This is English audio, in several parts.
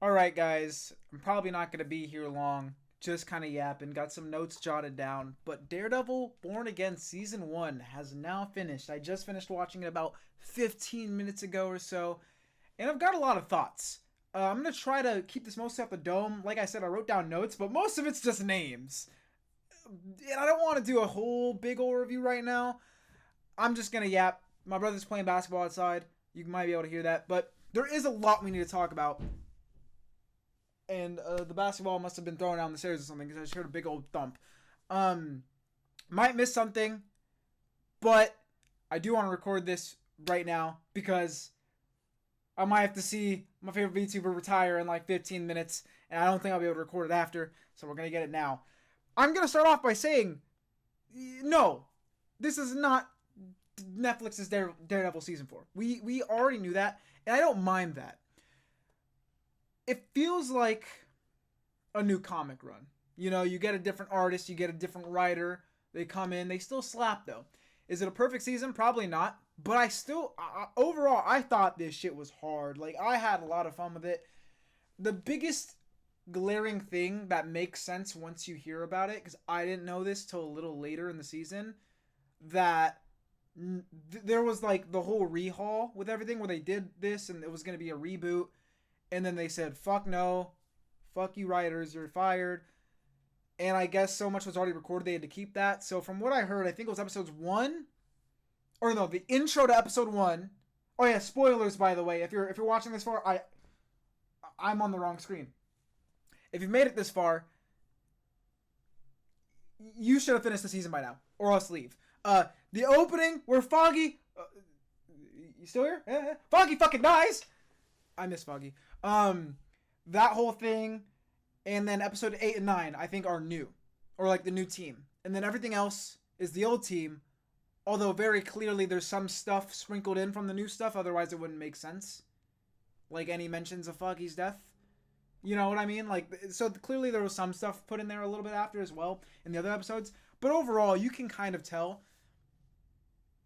Alright, guys, I'm probably not going to be here long. Just kind of yapping, got some notes jotted down. But Daredevil Born Again Season 1 has now finished. I just finished watching it about 15 minutes ago or so, and I've got a lot of thoughts. I'm going to try to keep this mostly off the dome. Like I said, I wrote down notes, but most of it's just names. And I don't want to do a whole big old review right now. I'm just going to yap. My brother's playing basketball outside. You might be able to hear that. But there is a lot we need to talk about, and the basketball must have been thrown down the stairs or something because I just heard a big old thump. Um, might miss something, but I do want to record this right now because I might have to see my favorite VTuber retire in like 15 minutes, and I don't think I'll be able to record it after, so we're gonna get it now. I'm gonna start off by saying, no, this is not Netflix's Daredevil season 4. We already knew that, and I don't mind that. It feels like a new comic run. You know, you get a different artist, you get a different writer. They come in, they still slap though. Is it a perfect season? Probably not. But I still, overall, I thought this shit was hard. Like, I had a lot of fun with it. The biggest glaring thing that makes sense once you hear about it, because I didn't know this till a little later in the season, that there was like the whole rehaul with everything where they did this and it was going to be a reboot, and then they said, fuck no, fuck you writers, you're fired. And I guess so much was already recorded, they had to keep that. So from what I heard, I think it was episodes 1, or no, the intro to episode 1. Oh yeah, spoilers by the way. If you're watching this far, I'm on the wrong screen. If you've made it this far, you should have finished the season by now, or else leave. The opening where Foggy, you still here? Yeah. Foggy fucking dies. I miss Foggy. That whole thing, and then episode 8 and 9, I think are new, or like the new team, and then everything else is the old team. Although very clearly there's some stuff sprinkled in from the new stuff, otherwise it wouldn't make sense. Like any mentions of Foggy's death. You know what I mean? Like, so clearly there was some stuff put in there a little bit after as well in the other episodes. But overall, you can kind of tell.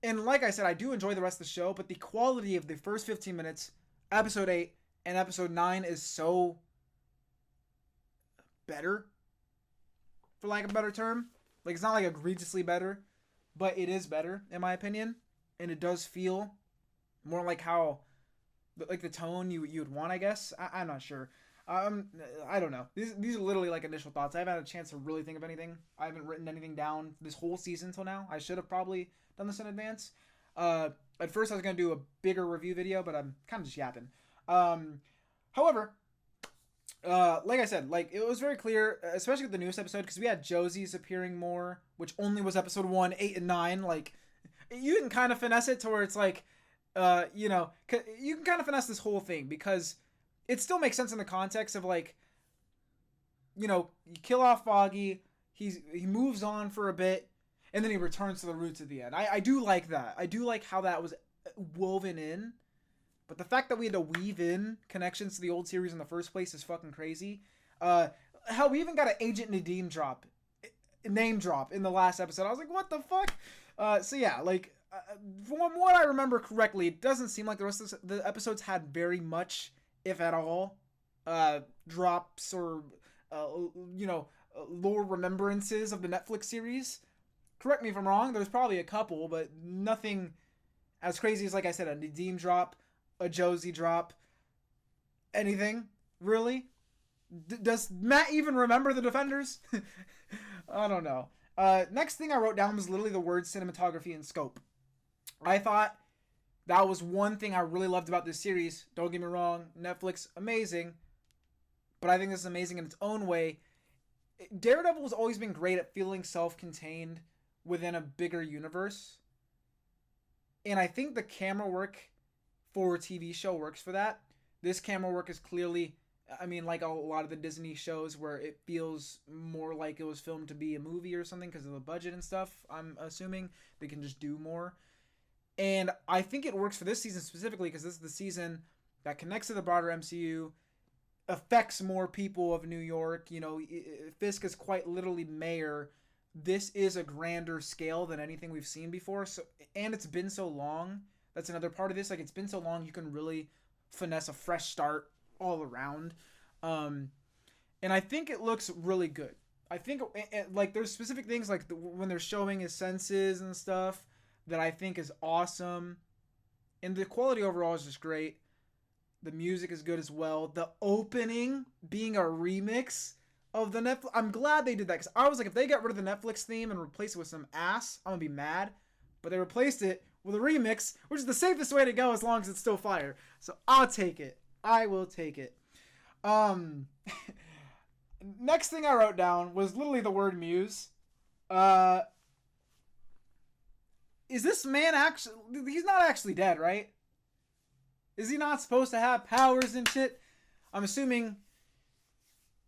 And like I said, I do enjoy the rest of the show, but the quality of the first 15 minutes, episode 8 and episode 9 is so better, for lack of a better term. Like, it's not like egregiously better, but it is better, in my opinion. And it does feel more like how, like the tone you'd want, I guess. I'm not sure. I don't know. These are literally like initial thoughts. I haven't had a chance to really think of anything. I haven't written anything down this whole season till now. I should have probably done this in advance. At first I was gonna do a bigger review video, but I'm kind of just yapping. However, like I said, like it was very clear, especially with the newest episode, because we had Josie's appearing more, which only was episode 1, 8, and 9. Like, you can kind of finesse it to where it's like, you know, you can kind of finesse this whole thing because it still makes sense in the context of like, you know, you kill off Foggy, he moves on for a bit, and then he returns to the roots at the end. I do like that. I do like how that was woven in. But the fact that we had to weave in connections to the old series in the first place is fucking crazy. Hell, we even got an Agent Nadim name drop in the last episode. I was like, what the fuck? So yeah, like, from what I remember correctly, it doesn't seem like the rest of the episodes had very much, if at all, drops or, you know, lore remembrances of the Netflix series. Correct me if I'm wrong. There's probably a couple, but nothing as crazy as, like I said, a Nadim drop, a Josie drop, anything really. Does Matt even remember the Defenders? I don't know. Next thing I wrote down was literally the word cinematography and scope. I thought that was one thing I really loved about this series. Don't get me wrong, Netflix, amazing. But I think this is amazing in its own way. Daredevil has always been great at feeling self-contained within a bigger universe. And I think the camera work for a TV show works for that. This camera work is clearly, I mean, like a lot of the Disney shows where it feels more like it was filmed to be a movie or something because of the budget and stuff. I'm assuming they can just do more. And I think it works for this season specifically because this is the season that connects to the broader MCU, affects more people of New York. You know, Fisk is quite literally mayor. This is a grander scale than anything we've seen before. So, and it's been so long. That's another part of this. Like, it's been so long, you can really finesse a fresh start all around. Um, and I think it looks really good. I think like there's specific things like when they're showing his senses and stuff that I think is awesome, and the quality overall is just great. The music is good as well. The opening being a remix of the Netflix. I'm glad they did that because I was like, if they got rid of the Netflix theme and replaced it with some ass, I'm gonna be mad. But they replaced it with a remix, which is the safest way to go as long as it's still fire. So I'll take it. I will take it. Next thing I wrote down was literally the word muse. Is this man actually? He's not actually dead, right? Is he not supposed to have powers and shit? I'm assuming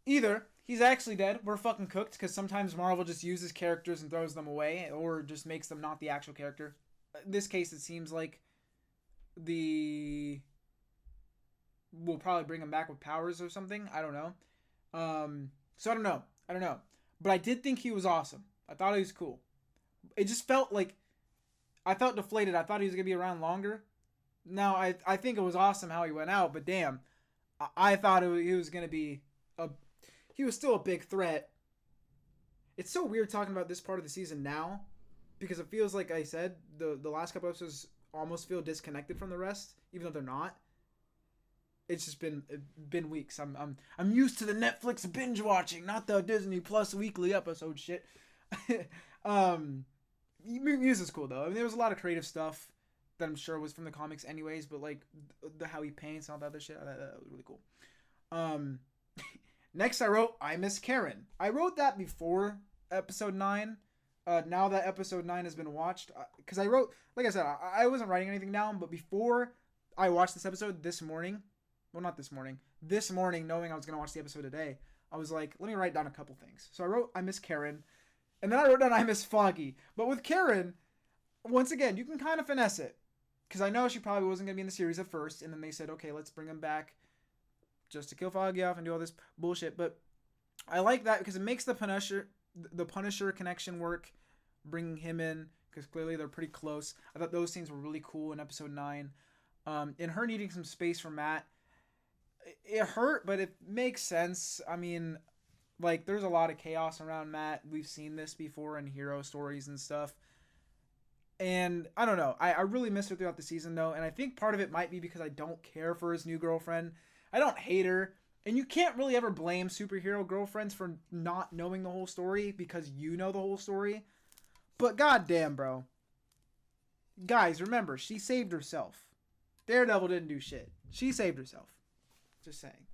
either he's actually dead, we're fucking cooked, because sometimes Marvel just uses characters and throws them away, or just makes them not the actual character. In this case, it seems like we'll probably bring him back with powers or something. I don't know. So I don't know. But I did think he was awesome. I thought he was cool. It just felt like I felt deflated. I thought he was gonna be around longer. Now I think it was awesome how he went out, but damn, I thought he was gonna be he was still a big threat. It's so weird talking about this part of the season now, because it feels like I said the last couple episodes almost feel disconnected from the rest, even though they're not. It's just been weeks. I'm used to the Netflix binge watching, not the Disney Plus weekly episode shit. Muse is cool though. I mean, there was a lot of creative stuff that I'm sure was from the comics anyways, but like how he paints and all that other shit, that was really cool. Next I wrote I Miss Karen. I wrote that before episode 9. Now that episode 9 has been watched, because I wrote, like I said, I wasn't writing anything down, but before I watched this episode this morning, knowing I was going to watch the episode today, I was like, let me write down a couple things. So I wrote I Miss Karen, and then I wrote down I Miss Foggy. But with Karen, once again, you can kind of finesse it, because I know she probably wasn't going to be in the series at first, and then they said, okay, let's bring him back just to kill Foggy off and do all this bullshit. But I like that because it makes the Punisher connection work, bringing him in, because clearly they're pretty close. I thought those scenes were really cool in episode 9. And her needing some space from Matt, it hurt, but it makes sense. I mean, like, there's a lot of chaos around Matt. We've seen this before in hero stories and stuff. And I don't know. I really missed her throughout the season, though. And I think part of it might be because I don't care for his new girlfriend. I don't hate her. And you can't really ever blame superhero girlfriends for not knowing the whole story, because you know the whole story. But goddamn, bro. Guys, remember, she saved herself. Daredevil didn't do shit. She saved herself. Just saying.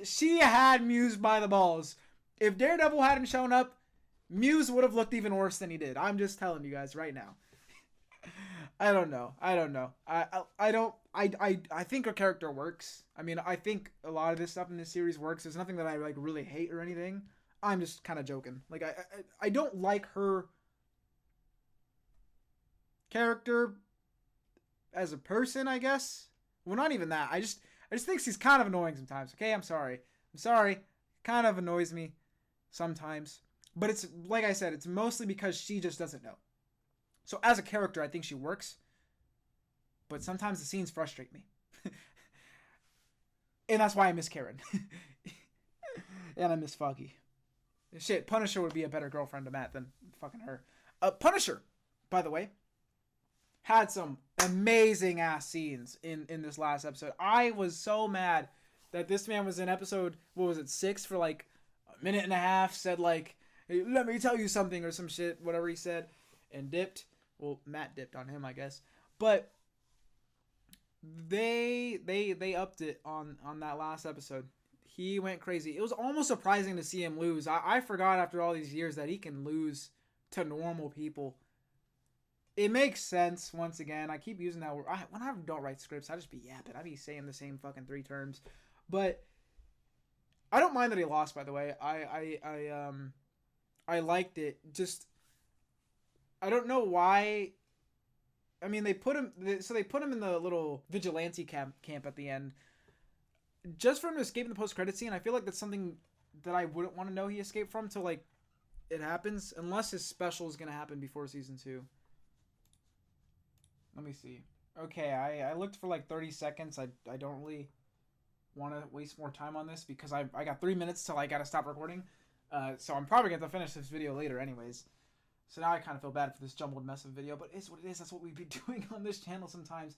She had Muse by the balls. If Daredevil hadn't shown up, Muse would have looked even worse than he did. I'm just telling you guys right now. I don't know. I think her character works. I mean, I think a lot of this stuff in this series works. There's nothing that I like really hate or anything. I'm just kind of joking. Like, I don't like her character as a person, I guess. Well, not even that. I just think she's kind of annoying sometimes. Okay, I'm sorry. Kind of annoys me sometimes. But it's, like I said, it's mostly because she just doesn't know. So as a character, I think she works. But sometimes the scenes frustrate me. And that's why I miss Karen. And I miss Foggy. Shit, Punisher would be a better girlfriend to Matt than fucking her. Punisher, by the way, had some amazing ass scenes in this last episode. I was so mad that this man was in episode, 6 for like a minute and a half, said like, hey, let me tell you something or some shit, whatever he said, and dipped. Well, Matt dipped on him, I guess. But they upped it on that last episode. He went crazy. It was almost surprising to see him lose. I forgot after all these years that he can lose to normal people. It makes sense, once again. I keep using that word. When I don't write scripts, I just be yapping. I be saying the same fucking 3 terms. But I don't mind that he lost, by the way. I liked it. Just, I don't know why. I mean, they put him in the little vigilante camp at the end, just for him to escape in the post-credit scene. I feel like that's something that I wouldn't want to know he escaped from till like it happens, unless his special is gonna happen before season 2. Let me see. Okay, I looked for like 30 seconds. I don't really want to waste more time on this because I got 3 minutes till I gotta stop recording. So I'm probably gonna finish this video later, anyways. So now I kind of feel bad for this jumbled mess of a video, but it's what it is. That's what we'd be doing on this channel sometimes.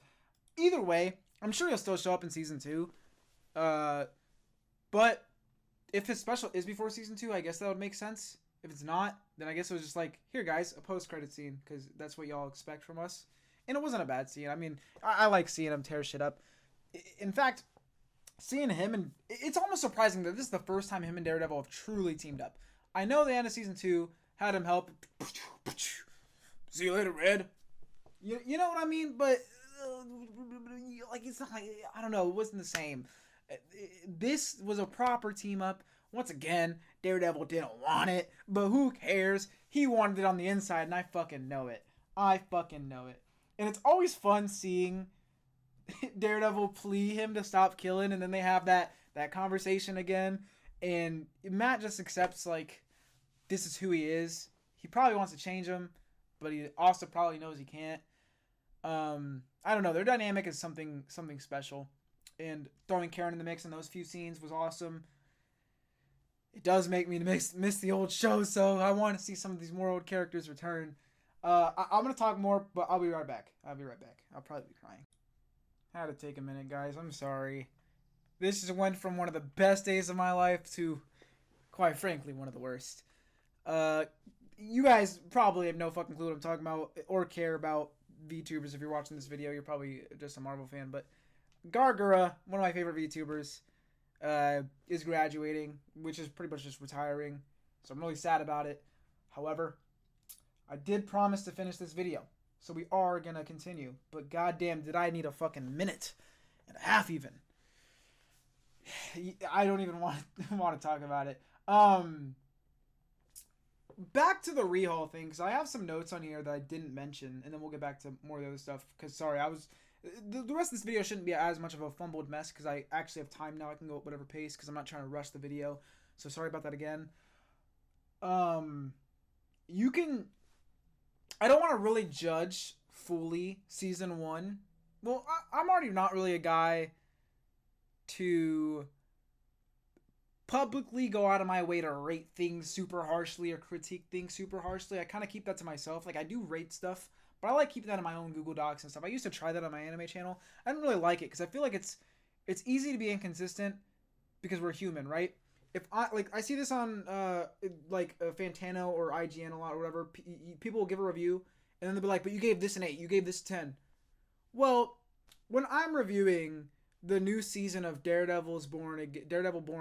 Either way, I'm sure he'll still show up in season 2. But if his special is before season 2, I guess that would make sense. If it's not, then I guess it was just like, here guys, a post-credit scene, because that's what y'all expect from us. And it wasn't a bad scene. I mean, I like seeing him tear shit up. In fact, seeing him, and it's almost surprising that this is the first time him and Daredevil have truly teamed up. I know the end of season 2 had him help. See you later, Red. You know what I mean? But like, it's not like, I don't know, it wasn't the same. This was a proper team up. Once again, Daredevil didn't want it, but who cares? He wanted it on the inside, and I fucking know it. I fucking know it. And it's always fun seeing Daredevil plea him to stop killing, and then they have that conversation again, and Matt just accepts, like, this is who he is. He probably wants to change him, but he also probably knows he can't. I don't know. Their dynamic is something special, and throwing Karen in the mix in those few scenes was awesome. It does make me miss the old show, so I want to see some of these more old characters return. I'm going to talk more, but I'll be right back. I'll probably be crying. I had to take a minute, guys. I'm sorry. This just went from one of the best days of my life to, quite frankly, one of the worst. You guys probably have no fucking clue what I'm talking about or care about VTubers. If you're watching this video, you're probably just a Marvel fan. But Gargura, one of my favorite VTubers, is graduating, which is pretty much just retiring. So I'm really sad about it. However, I did promise to finish this video. So we are going to continue. But goddamn, did I need a fucking minute and a half even. I don't even want to talk about it. Back to the rehaul thing, because I have some notes on here that I didn't mention, and then we'll get back to more of the other stuff, because, sorry, the rest of this video shouldn't be as much of a fumbled mess, because I actually have time now. I can go at whatever pace, because I'm not trying to rush the video, so sorry about that again. You can... I don't want to really judge fully Season 1. Well, I'm already not really a guy to publicly go out of my way to rate things super harshly or critique things super harshly. I kind of keep that to myself. Like, I do rate stuff, but I like keeping that in my own Google Docs and stuff. I used to try that on my anime channel. I didn't really like it because I feel like it's easy to be inconsistent because we're human, right? If I see this on Fantano or IGN a lot or whatever, people will give a review and then they'll be like, but you gave this an 8, you gave this a 10. Well, when I'm reviewing the new season of Daredevil Born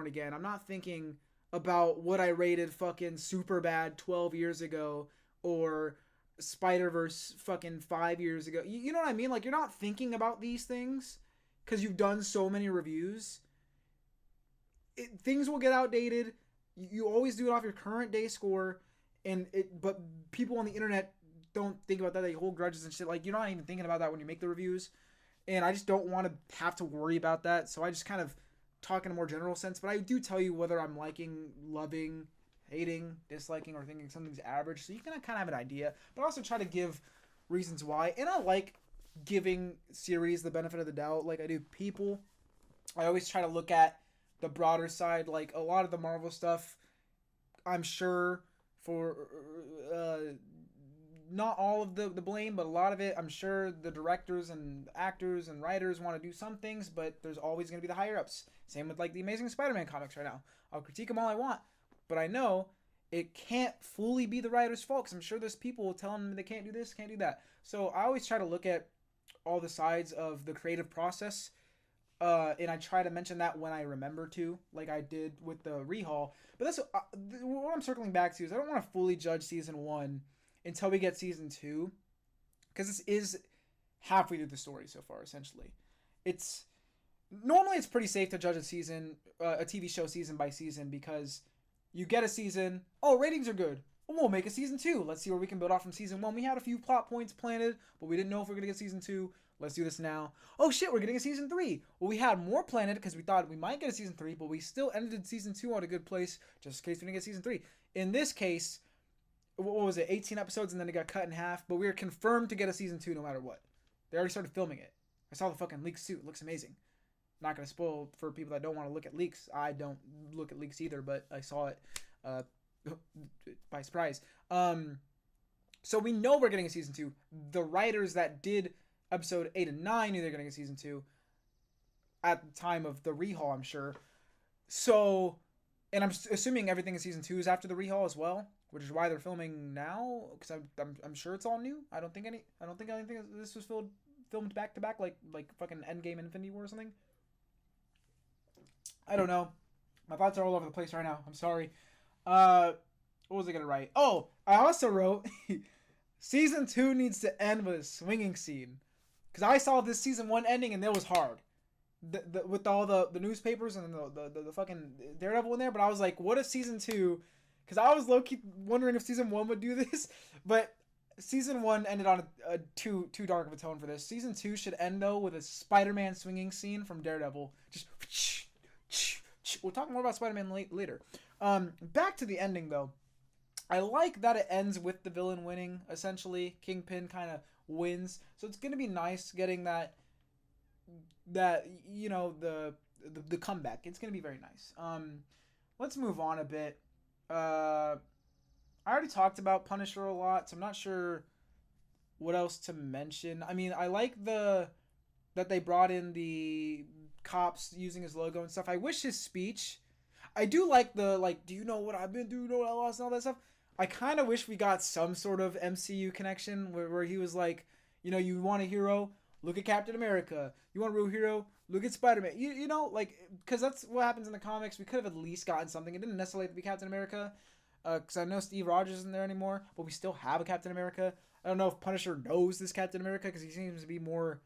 Again, I'm not thinking about what I rated fucking Superbad 12 years ago or Spider-Verse fucking 5 years ago. You know what I mean? Like, you're not thinking about these things because you've done so many reviews. Things will get outdated. You always do it off your current day score, but people on the internet don't think about that. They hold grudges and shit. Like, you're not even thinking about that when you make the reviews. And I just don't want to have to worry about that. So I just kind of talk in a more general sense. But I do tell you whether I'm liking, loving, hating, disliking, or thinking something's average. So you can kind of have an idea. But I also try to give reasons why. And I like giving series the benefit of the doubt like I do people. I always try to look at the broader side. Like, a lot of the Marvel stuff, I'm sure for... not all of the blame, but a lot of it, I'm sure the directors and actors and writers want to do some things, but there's always going to be the higher-ups. Same with, like, the Amazing Spider-Man comics right now. I'll critique them all I want, but I know it can't fully be the writer's fault, because I'm sure there's people telling them they can't do this, can't do that. So I always try to look at all the sides of the creative process, and I try to mention that when I remember to, like I did with the rehaul. But that's what I'm circling back to is I don't want to fully judge Season 1 until we get Season 2, because this is halfway through the story so far, essentially. Normally it's pretty safe to judge a TV show season by season, because you get a season, oh, ratings are good, well, we'll make a Season 2. Let's see where we can build off from Season 1. We had a few plot points planted, but we didn't know if we were going to get Season 2. Let's do this now. Oh shit, we're getting a Season 3. Well, we had more planted because we thought we might get a Season 3, but we still ended Season 2 on a good place, just in case we didn't get Season 3. In this case, what was it, 18 episodes, and then it got cut in half, but we were confirmed to get a Season 2 no matter what. They already started filming it. I saw the fucking leaked suit. It looks amazing. not going to spoil for people that don't want to look at leaks. I don't look at leaks either, but I saw it by surprise. So we know we're getting a season 2. The writers that did episode 8 and 9 knew they're getting a season 2 at the time of the rehaul, I'm sure. So, and I'm assuming everything in season 2 is after the rehaul as well, which is why they're filming now, because I'm sure it's all new. I don't think anything this was filmed back to back like fucking Endgame Infinity War or something. I don't know. My thoughts are all over the place right now. I'm sorry. What was I gonna write? Oh, I also wrote season 2 needs to end with a swinging scene, because I saw this season 1 ending and it was hard. With all the newspapers and the fucking Daredevil in there, but I was like, what if season 2? Because I was low-key wondering if season 1 would do this, but season 1 ended on a too dark of a tone for this. Season 2 should end though with a Spider-Man swinging scene from Daredevil. Just we'll talk more about Spider-Man later. Back to the ending though. I like that it ends with the villain winning. Essentially, Kingpin kind of wins, so it's gonna be nice getting that you know the comeback. It's gonna be very nice. Let's move on a bit. I already talked about Punisher a lot, so I'm not sure what else to mention. I mean, I like that they brought in the cops using his logo and stuff. I wish his speech. I do like the do you know what I've been through, you know what I lost and all that stuff. I kind of wish we got some sort of MCU connection where he was like, you know, you want a hero, look at Captain America. You want a real hero, look at Spider-Man. You know, like, because that's what happens in the comics. We could have at least gotten something. It didn't necessarily have to be Captain America, because I know Steve Rogers isn't there anymore, but we still have a Captain America. I don't know if Punisher knows this Captain America, because he seems to be more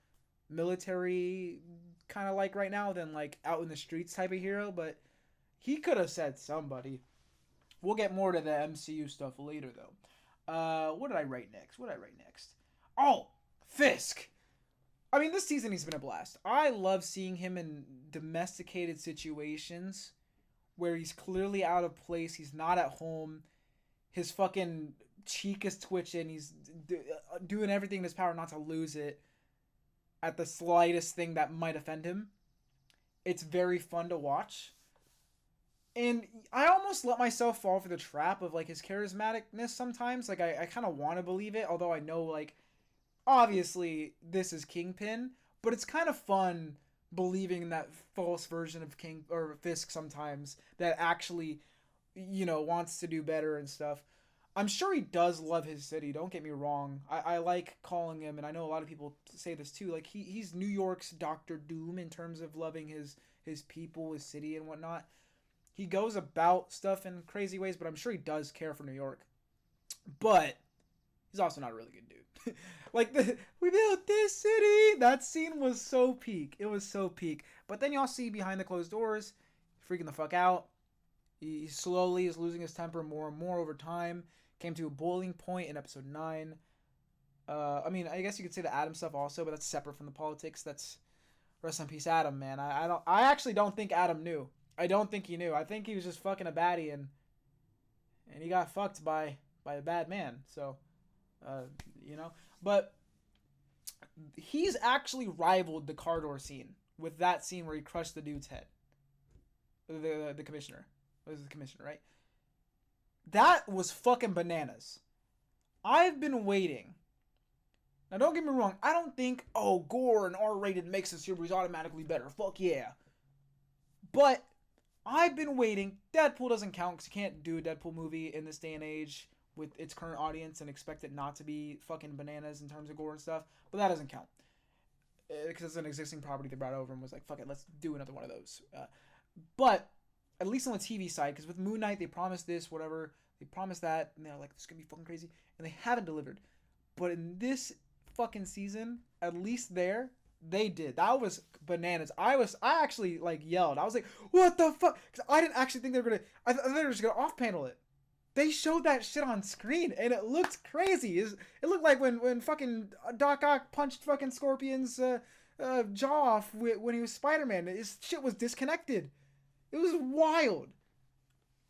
military kind of like right now than like out in the streets type of hero, but he could have said somebody. We'll get more to the MCU stuff later, though. What did I write next? Oh, Fisk. I mean, this season he's been a blast. I love seeing him in domesticated situations where he's clearly out of place. He's not at home. His fucking cheek is twitching. He's doing everything in his power not to lose it at the slightest thing that might offend him. It's very fun to watch. And I almost let myself fall for the trap of like his charismaticness sometimes. Like I kind of want to believe it, although I know like obviously this is Kingpin, but it's kind of fun believing in that false version of King or Fisk sometimes that actually, you know, wants to do better and stuff. I'm sure he does love his city, don't get me wrong. I like calling him, and I know a lot of people say this too, like he's New York's Doctor Doom in terms of loving his people, his city and whatnot. He goes about stuff in crazy ways, but I'm sure he does care for New York. But he's also not a really good dude. Like, we built this city. That scene was so peak. It was so peak. But then y'all see behind the closed doors, freaking the fuck out. He slowly is losing his temper more and more over time. Came to a boiling point in episode 9. I mean, I guess you could say the Adam stuff also, but that's separate from the politics. That's rest in peace, Adam, man. I actually don't think Adam knew. I don't think he knew. I think he was just fucking a baddie and he got fucked by a bad man. So, you know. But he's actually rivaled the car door scene with that scene where he crushed the dude's head. The commissioner. It was the commissioner, right? That was fucking bananas. I've been waiting. Now, don't get me wrong. I don't think, oh, gore and R-rated makes the series automatically better. Fuck yeah. But I've been waiting. Deadpool doesn't count because you can't do a Deadpool movie in this day and age with its current audience and expect it not to be fucking bananas in terms of gore and stuff. But that doesn't count. Because it's an existing property they brought over and was like, fuck it, let's do another one of those. But at least on the TV side, because with Moon Knight, they promised this, whatever. They promised that, and they're like, this is going to be fucking crazy. And they haven't delivered. But in this fucking season, at least there, they did. That was bananas. I actually like yelled. I was like, what the fuck? Because I didn't actually think they were going to, I thought they were just going to off-panel it. They showed that shit on screen, and it looked crazy. It looked like when fucking Doc Ock punched fucking Scorpion's jaw off when he was Spider-Man. His shit was disconnected. It was wild.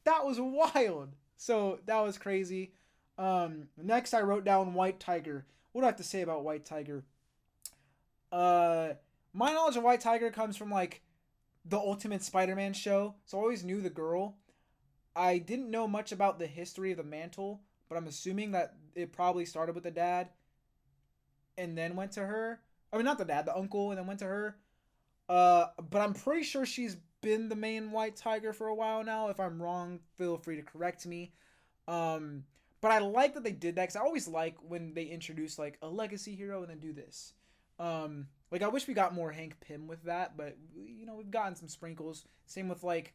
That was wild. So that was crazy. Next, I wrote down White Tiger. What do I have to say about White Tiger? My knowledge of White Tiger comes from like the Ultimate Spider-Man show, so I always knew the girl. I didn't know much about the history of the mantle, but I'm assuming that it probably started with the dad and then went to her. I mean, not the dad, the uncle, and then went to her. But I'm pretty sure she's been the main White Tiger for a while now. If I'm wrong, feel free to correct me. But I like that they did that because I always like when they introduce like a legacy hero and then do this. Like I wish we got more Hank Pym with that, but you know we've gotten some sprinkles. Same with like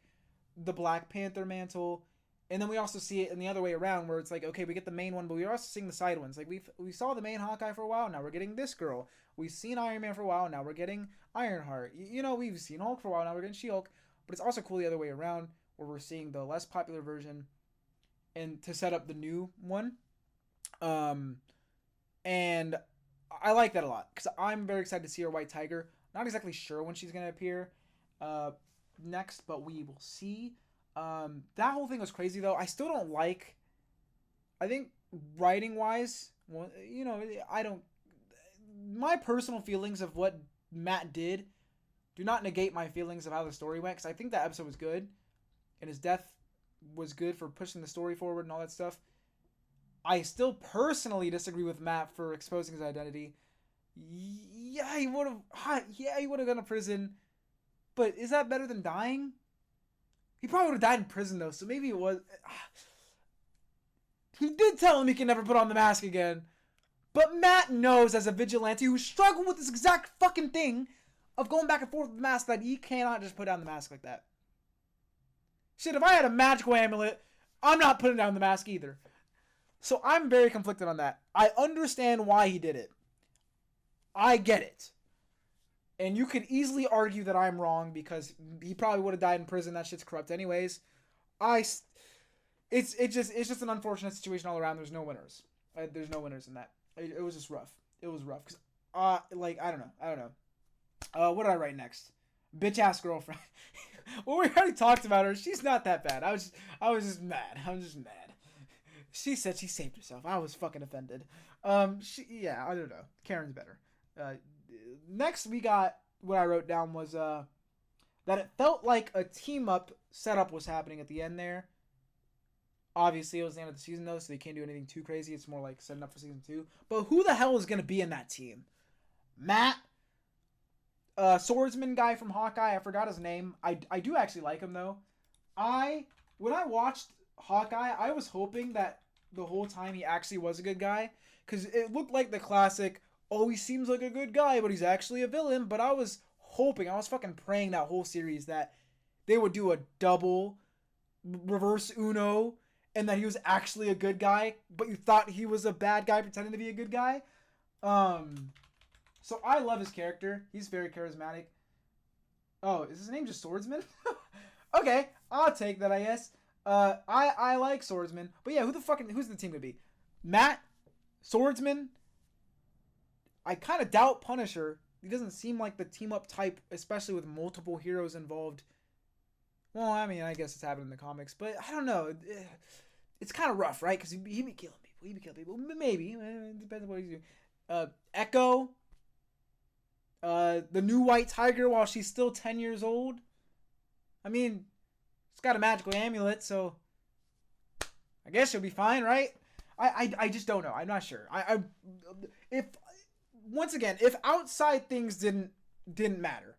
the Black Panther mantle, and then we also see it in the other way around where it's like okay we get the main one, but we're also seeing the side ones. Like we saw the main Hawkeye for a while, now we're getting this girl. We've seen Iron Man for a while, now we're getting Ironheart. You know we've seen Hulk for a while, now we're getting She-Hulk. But it's also cool the other way around where we're seeing the less popular version and to set up the new one. And I like that a lot because I'm very excited to see our White Tiger. Not exactly sure when she's gonna appear next, but we will see. That whole thing was crazy though. I still don't like. I think writing wise, well, you know, I don't. My personal feelings of what Matt did do not negate my feelings of how the story went because I think that episode was good, and his death was good for pushing the story forward and all that stuff. I still personally disagree with Matt for exposing his identity. Yeah, he would have. Yeah, he would have gone to prison. But is that better than dying? He probably would have died in prison though, so maybe it was. He did tell him he can never put on the mask again. But Matt knows as a vigilante who struggled with this exact fucking thing of going back and forth with the mask that he cannot just put down the mask like that. Shit, if I had a magical amulet, I'm not putting down the mask either. So I'm very conflicted on that. I understand why he did it. I get it. And you could easily argue that I'm wrong because he probably would have died in prison. That shit's corrupt anyways. It's just an unfortunate situation all around. There's no winners. There's no winners in that. It was just rough. It was rough. Cause, like, I don't know. What did I write next? Bitch ass girlfriend. Well, we already talked about her. She's not that bad. I was just mad. I was just mad. She said she saved herself. I was fucking offended. I don't know. Karen's better. Next, we got what I wrote down was that it felt like a team up setup was happening at the end there. Obviously, it was the end of the season though, so they can't do anything too crazy. It's more like setting up for season 2. But who the hell is gonna be in that team? Matt, swordsman guy from Hawkeye. I forgot his name. I do actually like him though. When I watched Hawkeye, I was hoping that the whole time he actually was a good guy because it looked like the classic. Oh, he seems like a good guy, but he's actually a villain. But I was hoping, I was fucking praying that whole series that they would do a double reverse Uno and that he was actually a good guy, but you thought he was a bad guy pretending to be a good guy. So I love his character. He's very charismatic. Oh, is his name just Swordsman? Okay, I'll take that, I guess. I like Swordsman. But yeah, who's the team gonna be? Matt, Swordsman. I kind of doubt Punisher. He doesn't seem like the team up type, especially with multiple heroes involved. Well, I mean, I guess it's happened in the comics, but I don't know. It's kind of rough, right? Because he be killing people. Maybe. It depends on what he's doing. Echo. The new White Tiger while she's still 10 years old. I mean, it's got a magical amulet, so I guess she'll be fine, right? I just don't know. I'm not sure. If outside things didn't matter,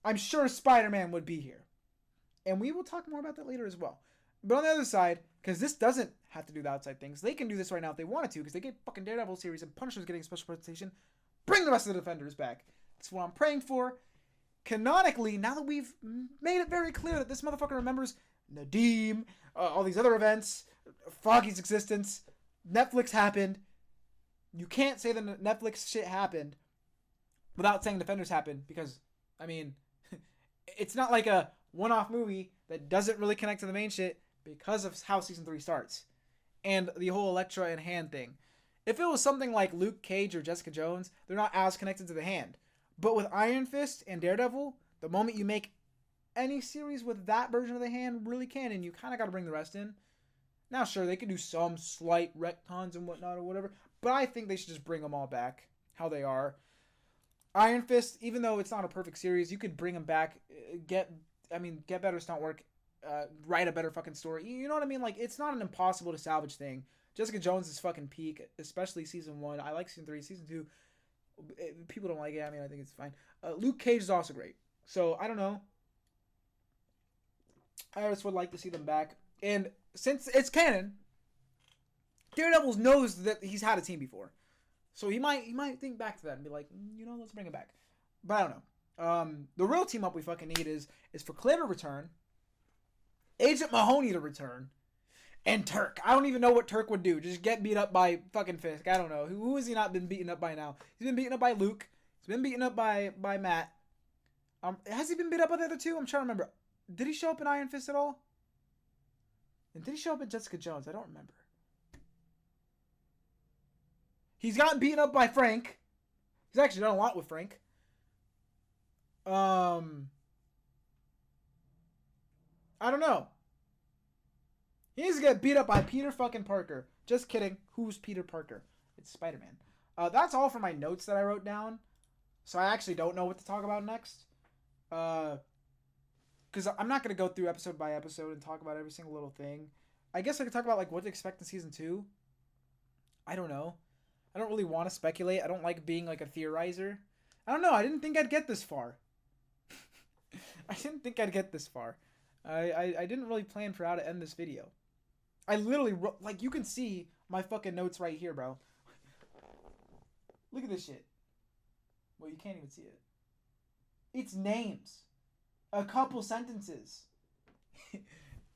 I'm sure Spider-Man would be here. And we will talk more about that later as well. But on the other side, because this doesn't have to do the outside things, they can do this right now if they wanted to, because they get fucking Daredevil series and Punisher's getting a special presentation. Bring the rest of the Defenders back. That's what I'm praying for. Canonically, now that we've made it very clear that this motherfucker remembers Nadim, all these other events, Foggy's existence, Netflix happened. You can't say that Netflix shit happened without saying Defenders happened because, I mean, it's not like a one-off movie that doesn't really connect to the main shit because of how season 3 starts and the whole Elektra and Hand thing. If it was something like Luke Cage or Jessica Jones, they're not as connected to the Hand. But with Iron Fist and Daredevil, the moment you make any series with that version of the Hand really can, and you kind of got to bring the rest in. Now, sure, they can do some slight retcons and whatnot or whatever, but I think they should just bring them all back how they are. Iron Fist, even though it's not a perfect series, you could bring him back. Get better stunt work. Write a better fucking story. You know what I mean? Like, it's not an impossible to salvage thing. Jessica Jones is fucking peak, especially season 1. I like season 3. Season 2, people don't like it. I mean, I think it's fine. Luke Cage is also great. So, I don't know. I just would like to see them back. And since it's canon, Daredevil knows that he's had a team before. So he might think back to that and be like, let's bring it back. But I don't know. The real team up we fucking need is for Claire to return, Agent Mahoney to return, and Turk. I don't even know what Turk would do. Just get beat up by fucking Fisk. I don't know. Who has he not been beaten up by now? He's been beaten up by Luke. He's been beaten up by Matt. Has he been beat up by the other two? I'm trying to remember. Did he show up in Iron Fist at all? And did he show up in Jessica Jones? I don't remember. He's gotten beaten up by Frank. He's actually done a lot with Frank. I don't know. He needs to get beat up by Peter fucking Parker. Just kidding. Who's Peter Parker? It's Spider-Man. That's all for my notes that I wrote down. So I actually don't know what to talk about next. Because I'm not going to go through episode by episode and talk about every single little thing. I guess I could talk about like what to expect in season 2. I don't know. I don't really want to speculate. I don't like being like a theorizer. I don't know. I didn't think I'd get this far. I didn't think I'd get this far. I didn't really plan for how to end this video. I literally, like, you can see my fucking notes right here, bro. Look at this shit. Well, you can't even see it. It's names. A couple sentences.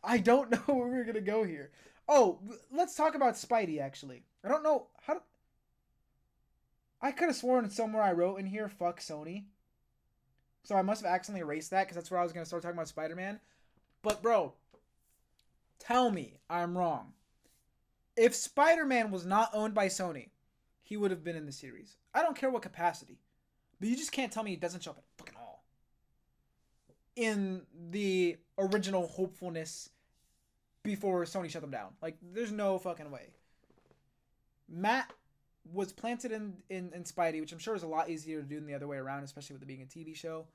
I don't know where we're going to go here. Oh, let's talk about Spidey, actually. I don't know. I could have sworn somewhere I wrote in here, fuck Sony. So I must have accidentally erased that because that's where I was going to start talking about Spider-Man. But, bro, tell me I'm wrong. If Spider-Man was not owned by Sony, he would have been in the series. I don't care what capacity. But you just can't tell me he doesn't show up at fucking all. In the original hopefulness before Sony shut them down. Like, there's no fucking way. Matt was planted in Spidey, which I'm sure is a lot easier to do than the other way around, especially with it being a TV show.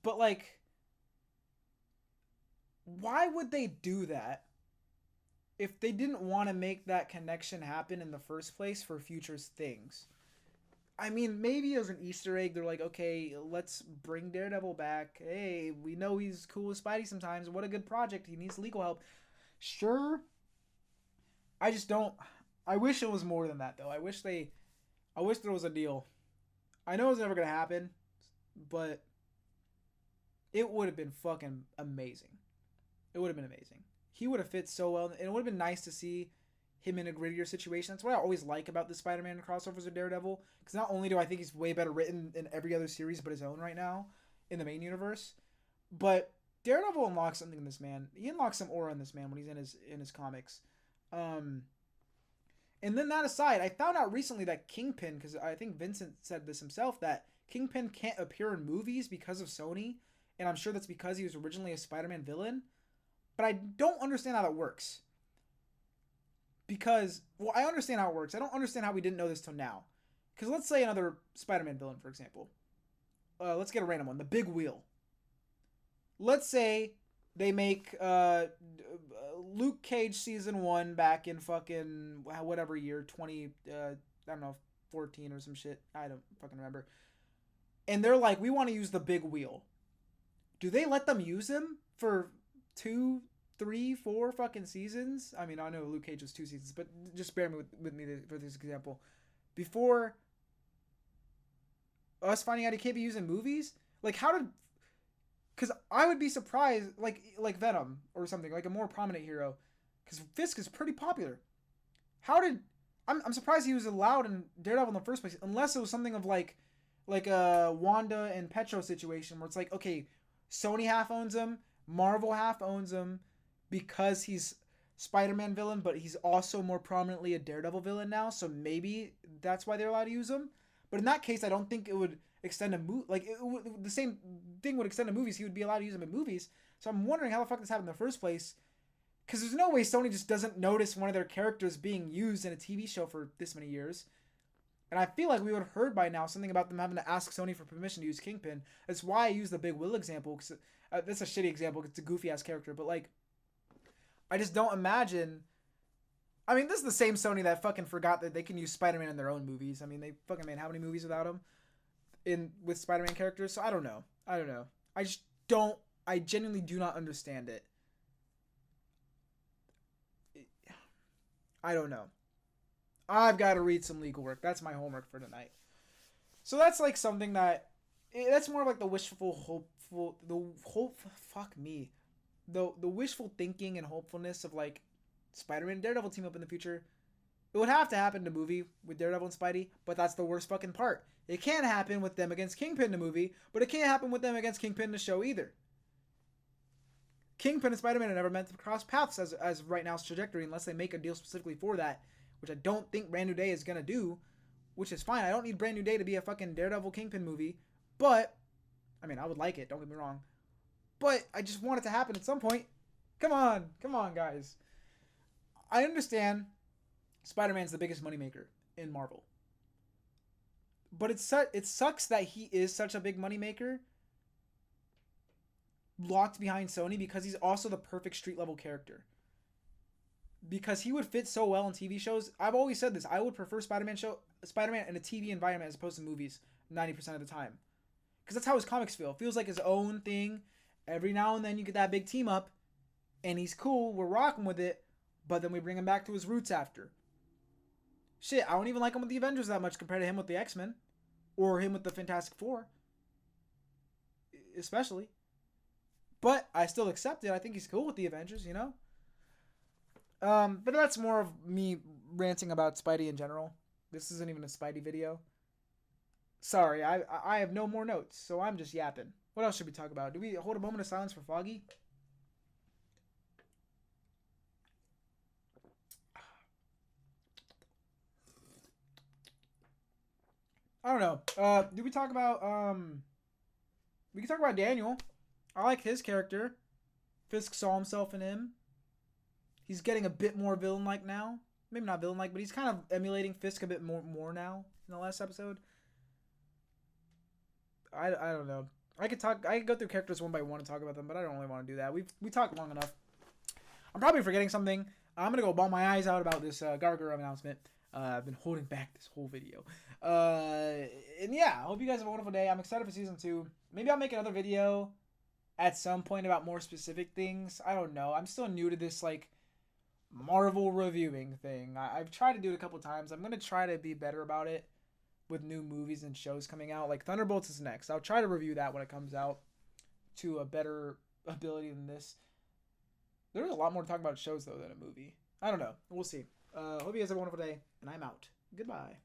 But, like, why would they do that if they didn't want to make that connection happen in the first place for future things? I mean, maybe as an Easter egg, they're like, okay, let's bring Daredevil back. Hey, we know he's cool with Spidey sometimes. What a good project. He needs legal help. Sure. I just don't. I wish it was more than that, though. I wish there was a deal. I know it's never going to happen, but it would have been fucking amazing. It would have been amazing. He would have fit so well, and it would have been nice to see him in a grittier situation. That's what I always like about the Spider-Man crossovers with Daredevil, because not only do I think he's way better written in every other series but his own right now in the main universe, but Daredevil unlocks something in this man. He unlocks some aura in this man when he's in his comics. And then that aside, I found out recently that Kingpin, because I think Vincent said this himself, that Kingpin can't appear in movies because of Sony, and I'm sure that's because he was originally a Spider-Man villain. But I don't understand how that works. Because, well, I understand how it works. I don't understand how we didn't know this till now. Because let's say another Spider-Man villain, for example. Let's get a random one. The Big Wheel. Let's say they make Luke Cage season 1 back in fucking whatever year, 20, I don't know, 14 or some shit. I don't fucking remember. And they're like, we want to use the Big Wheel. Do they let them use him for 2, 3, 4 fucking seasons? I mean, I know Luke Cage was 2 seasons, but just bear with me for this example. Before us finding out he can't be used in movies? Like, how did... Because I would be surprised, like Venom or something, like a more prominent hero. Because Fisk is pretty popular. How did... I'm surprised he was allowed in Daredevil in the first place, unless it was something of like a Wanda and Petro situation where it's like, okay, Sony half owns him, Marvel half owns him because he's Spider-Man villain, but he's also more prominently a Daredevil villain now, so maybe that's why they're allowed to use him. But in that case, I don't think it would extend a movie. Like, the same thing would extend to movies. He would be allowed to use them in movies. So I'm wondering how the fuck this happened in the first place. Because there's no way Sony just doesn't notice one of their characters being used in a TV show for this many years. And I feel like we would have heard by now something about them having to ask Sony for permission to use Kingpin. That's why I use the Big Will example. Cause that's a shitty example. It's a goofy ass character. But like, I just don't imagine. I mean, this is the same Sony that fucking forgot that they can use Spider-Man in their own movies. I mean, they fucking made how many movies without him with Spider-Man characters? So I don't know. I just don't. I genuinely do not understand it. I don't know. I've got to read some legal work. That's my homework for tonight. So that's like something that's more like the wishful thinking and hopefulness of like Spider-Man and Daredevil team up in the future. It would have to happen in the movie with Daredevil and Spidey, but that's the worst fucking part. It can't happen with them against Kingpin in the movie, but it can't happen with them against Kingpin in the show either. Kingpin and Spider-Man are never meant to cross paths as right now's trajectory unless they make a deal specifically for that, which I don't think Brand New Day is going to do, which is fine. I don't need Brand New Day to be a fucking Daredevil Kingpin movie, but, I mean, I would like it, don't get me wrong, but I just want it to happen at some point. Come on, guys. I understand Spider-Man's the biggest moneymaker in Marvel, but it sucks that he is such a big moneymaker locked behind Sony because he's also the perfect street level character. Because he would fit so well in TV shows. I've always said this. I would prefer Spider-Man in a TV environment as opposed to movies 90% of the time. Because that's how his comics feel. It feels like his own thing. Every now and then you get that big team up. And he's cool. We're rocking with it. But then we bring him back to his roots after. Shit, I don't even like him with the Avengers that much compared to him with the X-Men. Or him with the Fantastic Four. Especially. But I still accept it. I think he's cool with the Avengers, you know? But that's more of me ranting about Spidey in general. This isn't even a Spidey video. Sorry, I have no more notes, so I'm just yapping. What else should we talk about? Do we hold a moment of silence for Foggy? I don't know. Do we talk about, we can talk about Daniel. I like his character. Fisk saw himself in him. He's getting a bit more villain-like now. Maybe not villain-like, but he's kind of emulating Fisk a bit more now in the last episode. I don't know. I could go through characters one by one and talk about them, but I don't really want to do that. We talked long enough. I'm probably forgetting something. I'm gonna go bawl my eyes out about this Gargara announcement. I've been holding back this whole video. And yeah, I hope you guys have a wonderful day. I'm excited for season 2. Maybe I'll make another video at some point about more specific things. I don't know. I'm still new to this like Marvel reviewing thing. I've tried to do it a couple times. I'm gonna try to be better about it with new movies and shows coming out. Like Thunderbolts is next. I'll try to review that when it comes out to a better ability than this. There's a lot more to talk about shows though than a movie. I don't know. We'll see. Hope you guys have a wonderful day, and I'm out. Goodbye.